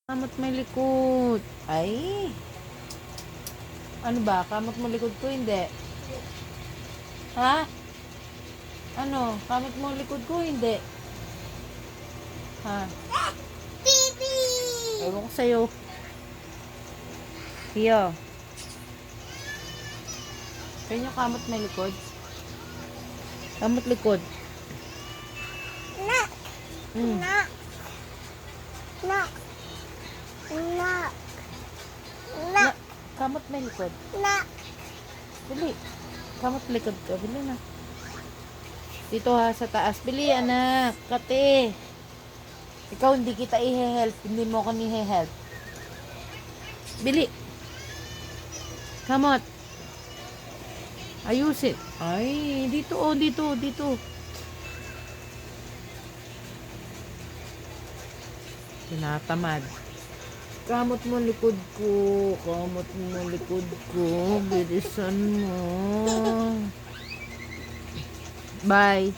Kamot may likod. Ay. Ano ba? Kamot mo likod ko? Hindi. Ha? Ano? Kamot mo likod ko? Hindi. Ha? Baby! Ewan ko sa'yo. Tiyo. Kaya kamot may likod? Kamot likod. Nak! Hmm. Nak! Nak! Nak! Nak! Kamot may likod. Nak! Bili. Kamot likod ka. Bili na. Dito ha, sa taas. Bili, anak. Kate. Ikaw hindi kita i-help. Hindi mo ako ni-help. Bili. Kamot. Ayusin. Ay, dito oh, dito, dito. Tinatamad. Kamot mo likod ko. Kamot mo likod ko. Bilisan mo. Bye.